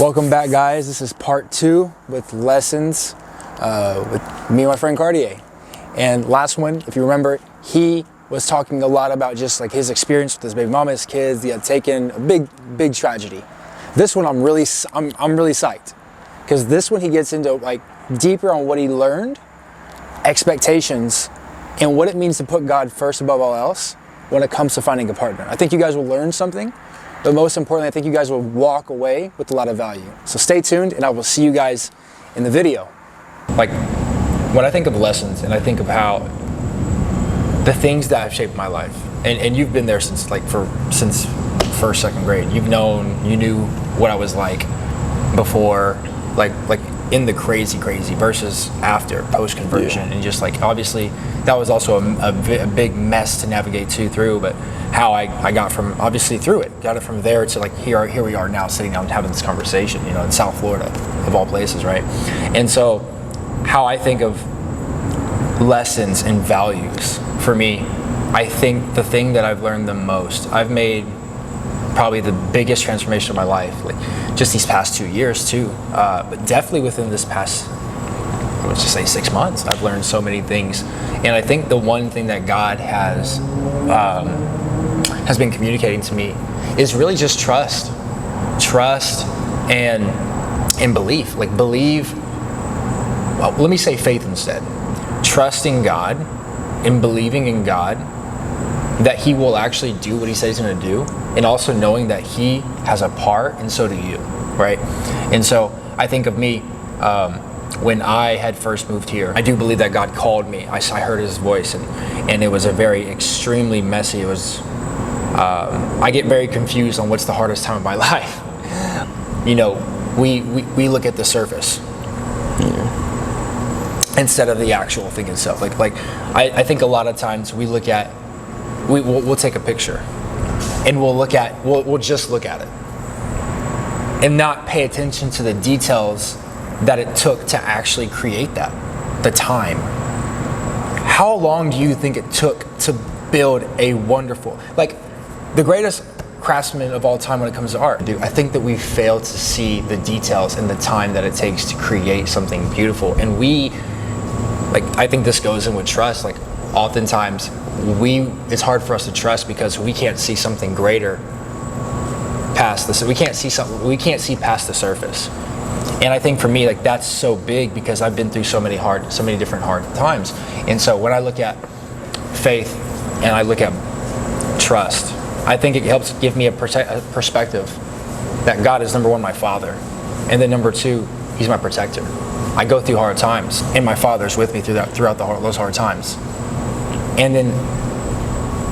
Welcome back, guys. This is part 2 with lessons with me and my friend Cartier. And last one, if you remember, he was talking a lot about just like his experience with his baby mama, his kids. He had taken a big tragedy. This one, I'm really psyched, because this one he gets into like deeper on what he learned, expectations, and what it means to put God first above all else when it comes to finding a partner. I think you guys will learn something. But most importantly, I think you guys will walk away with a lot of value. So stay tuned, and I will see you guys in the video. Like, when I think of lessons, and I think of how the things that have shaped my life, and you've been there since first, second grade. You knew what I was like before, like in the crazy versus after post conversion, and just like obviously that was also a big mess to navigate through, but how I got from obviously through it, got it from there to like here we are now sitting down having this conversation, in South Florida of all places, right? And so how I think of lessons and values for me, I think the thing that I've learned the most, I've made probably the biggest transformation of my life, like just these past 2 years too, but definitely within this past, let's just say 6 months, I've learned so many things. And I think the one thing that God has been communicating to me is really just trust and belief. Like let me say faith instead. Trusting God and believing in God that He will actually do what He says He's going to do, and also knowing that He has a part and so do you, right? And so I think of me, when I had first moved here, I do believe that God called me. I heard His voice, and it was a very extremely messy. It was, I get very confused on what's the hardest time of my life. We look at the surface instead of the actual thing itself. I think a lot of times we look at, we'll take a picture and we'll just look at it and not pay attention to the details that it took to actually create that, the time. How long do you think it took to build a wonderful, like the greatest craftsman of all time when it comes to art? I think that we fail to see the details and the time that it takes to create something beautiful. And I think this goes in with trust. Like oftentimes it's hard for us to trust because we can't see something greater past this. We can't see past the surface. And I think for me, like that's so big because I've been through so many different hard times. And so when I look at faith and I look at trust, I think it helps give me a perspective that God is, number one, my Father, and then number two, He's my protector. I go through hard times, and my Father's with me throughout those hard times. And then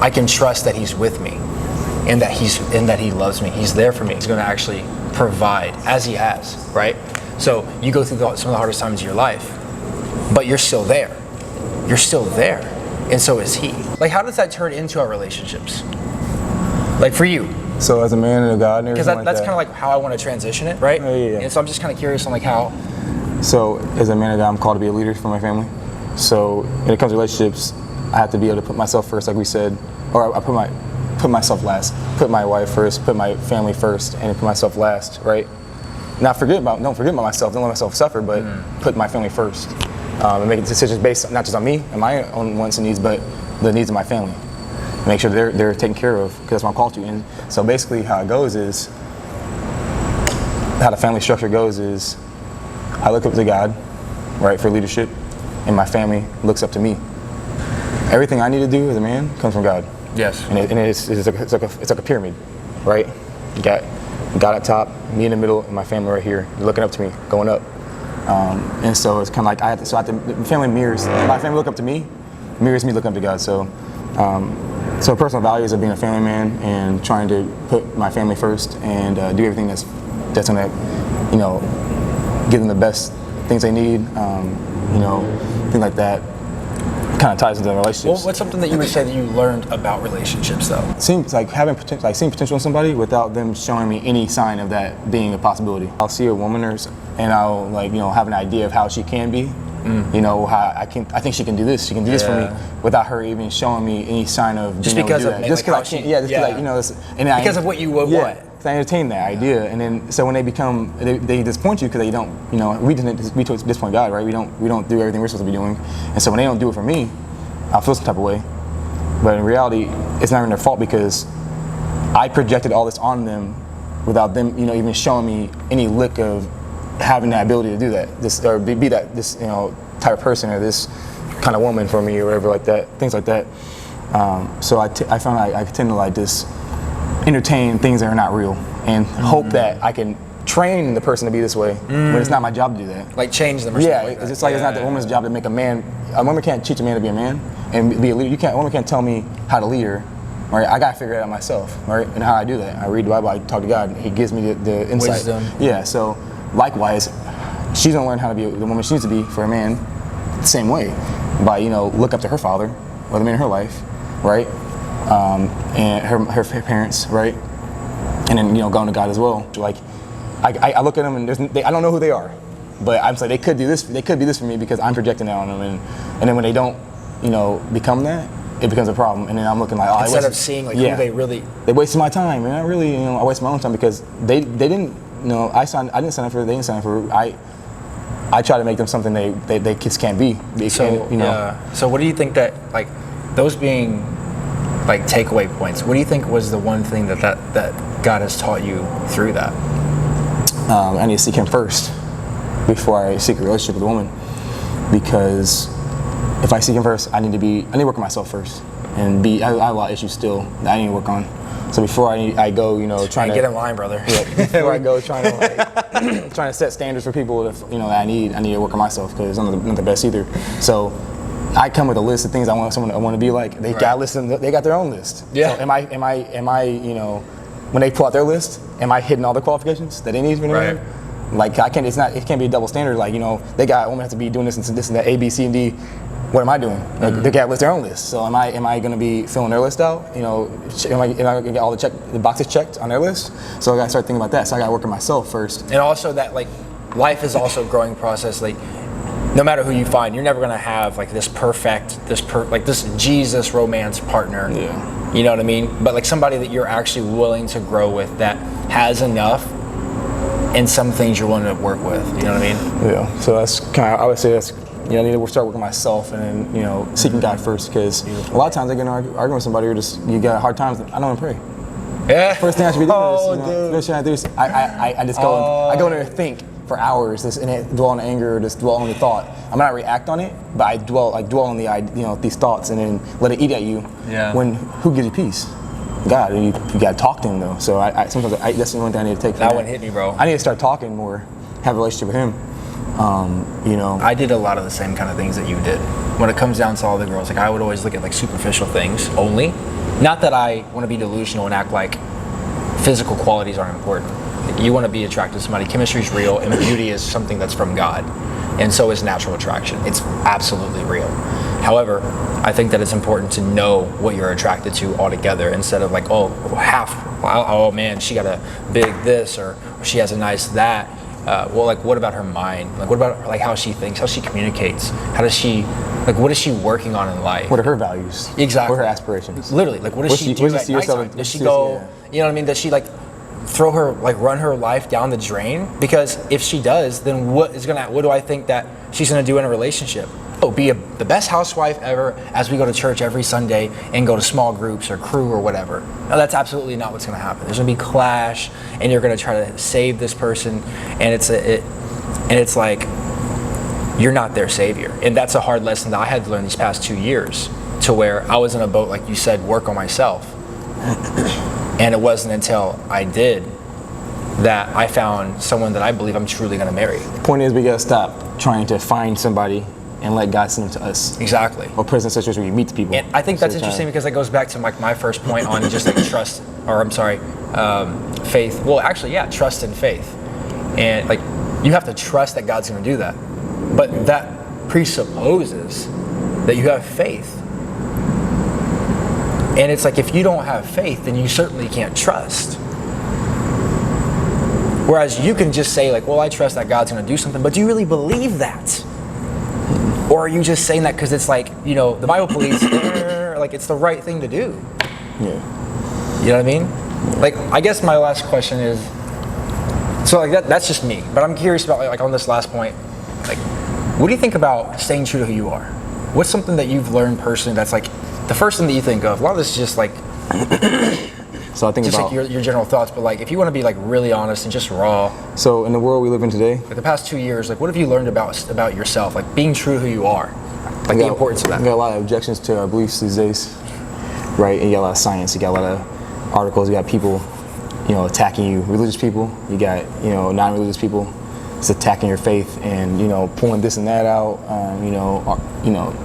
I can trust that He's with me, and that He loves me. He's there for me. He's going to actually provide, as He has, right? So you go through some of the hardest times of your life, but you're still there. You're still there, and so is He. Like, how does that turn into our relationships? Like for you? So as a man and a God and everything, because that's kind of like how I want to transition it, right? Yeah. And so I'm just kind of curious on like how. So as a man and God, I'm called to be a leader for my family. So when it comes to relationships, I have to be able to put myself first, like we said, or I put myself last, put my wife first, put my family first, and put myself last, right? Don't forget about myself, don't let myself suffer, but put my family first. And make decisions based not just on me and my own wants and needs, but the needs of my family. Make sure they're taken care of, because that's what I'm called to. And so basically how it goes is, how the family structure goes is, I look up to God, right, for leadership, and my family looks up to me. Everything I need to do as a man comes from God. Yes. And it's like a pyramid, right? You got God at top, me in the middle, and my family right here, looking up to me, going up. And so it's kind of like the family mirrors. My family look up to me, mirrors me looking up to God. So personal values of being a family man and trying to put my family first and do everything that's gonna, give them the best things they need, things like that. Kind of ties into the relationships. Well, what's something that you would say that you learned about relationships, though? Seems like seeing potential in somebody without them showing me any sign of that being a possibility. I'll see a woman and I'll have an idea of how she can be. How I think she can do this. She can do this for me without her even showing me any sign of just being because able to do that. Just because I can't. Yeah. Just because of what you would want. 'cause I entertain that idea, and then so when they disappoint you because they don't, we disappoint God, right? We don't do everything we're supposed to be doing, and so when they don't do it for me, I feel some type of way. But in reality, it's not even their fault because I projected all this on them without them, even showing me any lick of having that ability to do that, or be that this type of person or this kind of woman for me or whatever like that, things like that. So I found I tend to like just entertain things that are not real and hope that I can train the person to be this way when it's not my job to do that. Like change them. Or Yeah, like it's just like it's not the woman's job to make a man. A woman can't teach a man to be a man and be a leader. A woman can't tell me how to lead her. Right, I gotta figure it out myself. Right, and how I do that, I read the Bible, I talk to God, and He gives me the insight. Wisdom. Yeah. So likewise, she's gonna learn how to be the woman she needs to be for a man, the same way, by look up to her father or the man in her life, right, and her parents, right, and then going to God as well. Like, I look at them and I don't know who they are, but I'm like they could do this. They could be this for me because I'm projecting that on them, and then when they don't, become that, it becomes a problem, and then I'm looking like, oh, instead of seeing like who they really, they wasted my time, and I really, I wasted my own time because they didn't, I didn't sign up for it, they didn't sign up for it. I try to make them something they kids can't be. So what do you think that, like, those being like takeaway points, what do you think was the one thing that God has taught you through that? I need to seek Him first before I seek a relationship with a woman, because if I seek Him first, I need to work on myself first, and I have a lot of issues still that I need to work on. So before I go, trying to get in line, brother. Yeah, before I go trying to trying to set standards for people that I need to work on myself because I'm not the best either. So I come with a list of things I want to be like. They got they got their own list. Yeah. So am I when they pull out their list, am I hitting all the qualifications that they need for me? Like it can't be a double standard. Like they got a woman has to be doing this and this and that, A, B, C, and D. What am I doing? Like, they got their own list. So am I going to be filling their list out? Am I going to get all the boxes checked on their list? So I got to start thinking about that. So I got to work on myself first. And also that like life is also a growing process. Like no matter who you find, you're never going to have like this Jesus romance partner. Yeah. You know what I mean? But like somebody that you're actually willing to grow with that has enough and some things you're willing to work with. You know what I mean? Yeah. So that's I would say that's. I need to start working myself and then, seeking God first, because a lot of times I get in an argument with somebody or you got hard times, I don't even pray. Yeah. First thing I should be doing is, I just go in there and think for hours, and dwell on anger, or just dwell on the thought. I'm not react on it, but I dwell on the these thoughts and then let it eat at you. Yeah. When who gives you peace? God, and you got to talk to Him though. So sometimes that's the only thing I need to take. That one hit me, bro. I need to start talking more, have a relationship with Him. I did a lot of the same kind of things that you did. When it comes down to all the girls, like I would always look at like superficial things only. Not that I want to be delusional and act like physical qualities aren't important. Like, you want to be attracted to somebody. Chemistry is real, and beauty is something that's from God, and so is natural attraction. It's absolutely real. However, I think that it's important to know what you're attracted to altogether, instead of like, oh man, she got a big this, or she has a nice that. What about her mind? Like, what about like how she thinks, how she communicates? How does she, like, what is she working on in life? What are her values? Exactly. What are her aspirations? Literally, like, what does she do at nighttime? Does she go, you know what I mean? Does she like run her life down the drain? Because if she does, then what do I think that she's gonna do in a relationship? Oh, be the best housewife ever as we go to church every Sunday and go to small groups or crew or whatever. No, that's absolutely not what's going to happen. There's going to be clash, and you're going to try to save this person, and it's like you're not their savior. And that's a hard lesson that I had to learn these past 2 years, to where I was in a boat, like you said, work on myself. And it wasn't until I did that I found someone that I believe I'm truly going to marry. The point is, we got to stop trying to find somebody and let God send them to us. Exactly. Or present situations where you meet the people. And I think that's interesting because it goes back to like my first point on just like faith. Well, actually, yeah, trust and faith. And like, you have to trust that God's going to do that. But that presupposes that you have faith. And it's like, if you don't have faith, then you certainly can't trust. Whereas you can just say like, well, I trust that God's going to do something, but do you really believe that? Or are you just saying that because it's like, the Bible believes, like it's the right thing to do? Yeah. You know what I mean? Like, I guess my last question is, so like that's just me, but I'm curious about like on this last point, like, what do you think about staying true to who you are? What's something that you've learned personally that's like the first thing that you think of? A lot of this is just like, So I think just about like your general thoughts, but like if you want to be like really honest and just raw, so in the world we live in today, like the past 2 years, like what have you learned about yourself, like being true to who you are, like the importance of that? We got a lot of objections to our beliefs these days, right? And you got a lot of science, you got a lot of articles, you got people, attacking you, religious people, you got, non-religious people, it's attacking your faith and, pulling this and that out,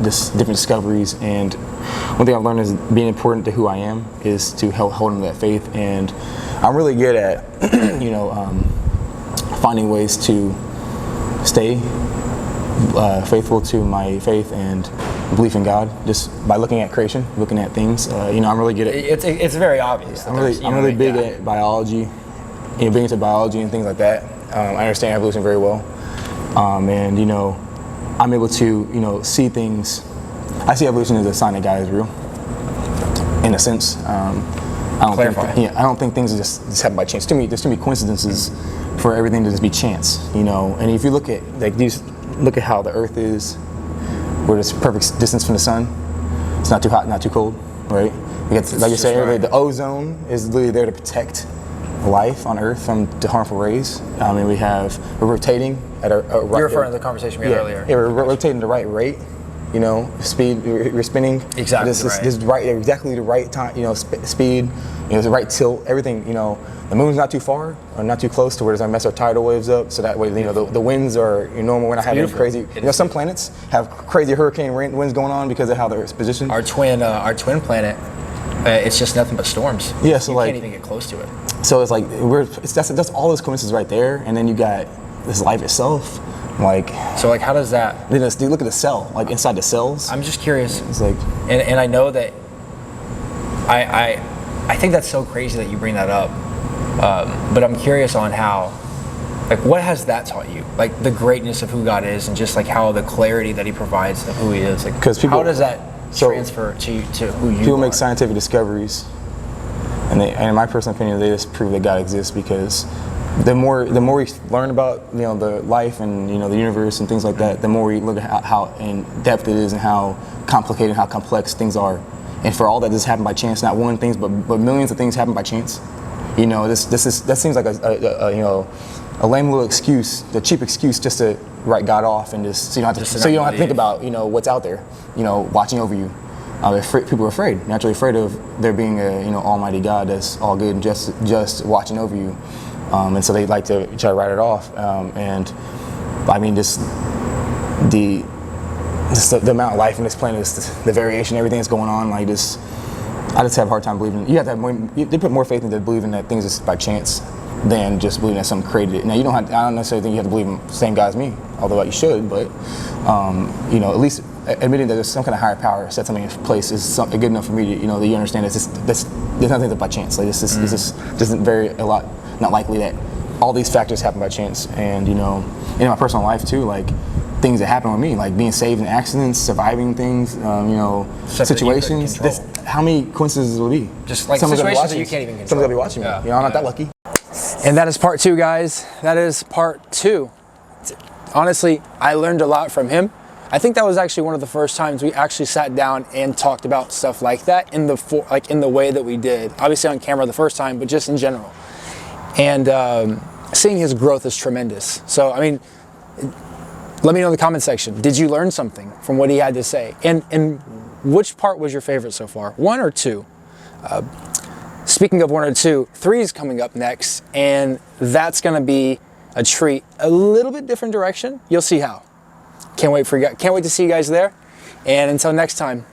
just different discoveries. And one thing I've learned is being important to who I am is to help hold on to that faith. And I'm really good at, finding ways to stay faithful to my faith and belief in God, just by looking at creation, looking at things. I'm really good at. It's very obvious. I'm really big at biology, big into biology and things like that. I understand evolution very well, and I'm able to see things. I see evolution as a sign that God is real, in a sense. I don't think things just happen by chance. To me, there's too many coincidences for everything to just be chance. And if you look at look at how the Earth is. We're just perfect distance from the sun. It's not too hot, not too cold, right? Like you said earlier, the ozone is literally there to protect life on Earth from the harmful rays. We're rotating at a right. You're referring to the conversation we had earlier. Yeah, we're rotating the right rate. Speed. We're spinning. Exactly exactly the right time. Speed. The right tilt. Everything. The moon's not too far or not too close to where it's mess our tidal waves up. So that way, the winds are normal. We're not having crazy. Some planets have crazy hurricane winds going on because of how they're positioned. Our twin planet, it's just nothing but storms. Yeah, so you like can't even get close to it. So it's like that's all those coincidences right there, and then you got this life itself. So how does that? Then you look at the cell, like inside the cells. I'm just curious. It's like, and I know that I think that's so crazy that you bring that up. But I'm curious on how, what has that taught you? Like the greatness of who God is, and just like how the clarity that He provides of who He is. How does that transfer to who you are? People make scientific discoveries, and in my personal opinion, they just prove that God exists because the more we learn about the life and the universe and things like that, the more we look at how in depth it is and how complicated and how complex things are. And for all that just happened by chance, not one thing, but millions of things happen by chance. That seems like a lame little excuse, the cheap excuse just to write God off and just so you don't have to think about what's out there, watching over you. People are afraid, naturally afraid of there being a almighty God that's all good and just watching over you, and so they like to try to write it off. And I mean, just the amount of life on this planet, the variation, everything that's going on, I just have a hard time believing. You have to have more. They put more faith into believing that things is by chance than just believing that something created it. Now I don't necessarily think you have to believe in the same God as me, although you should. But at least admitting that there's some kind of higher power set something in place is good enough for me to that you understand there's nothing that's by chance. Like this isn't not likely that all these factors happen by chance. And in my personal life too, things that happen with me, like being saved in accidents, surviving things, situations. How many coincidences will be? Just like situations that you can't even control. Someone's gonna be watching me. I'm not that lucky. And that is part 2, guys. That is part 2. Honestly, I learned a lot from him. I think that was actually one of the first times we actually sat down and talked about stuff like that in the way that we did. Obviously on camera the first time, but just in general. And seeing his growth is tremendous. So I mean, let me know in the comment section. Did you learn something from what he had to say? And which part was your favorite so far? 1 or 2? Speaking of 1 or 2, 3 is coming up next, and that's going to be a treat, a little bit different direction. You'll see how. Can't wait to see you guys there. And until next time.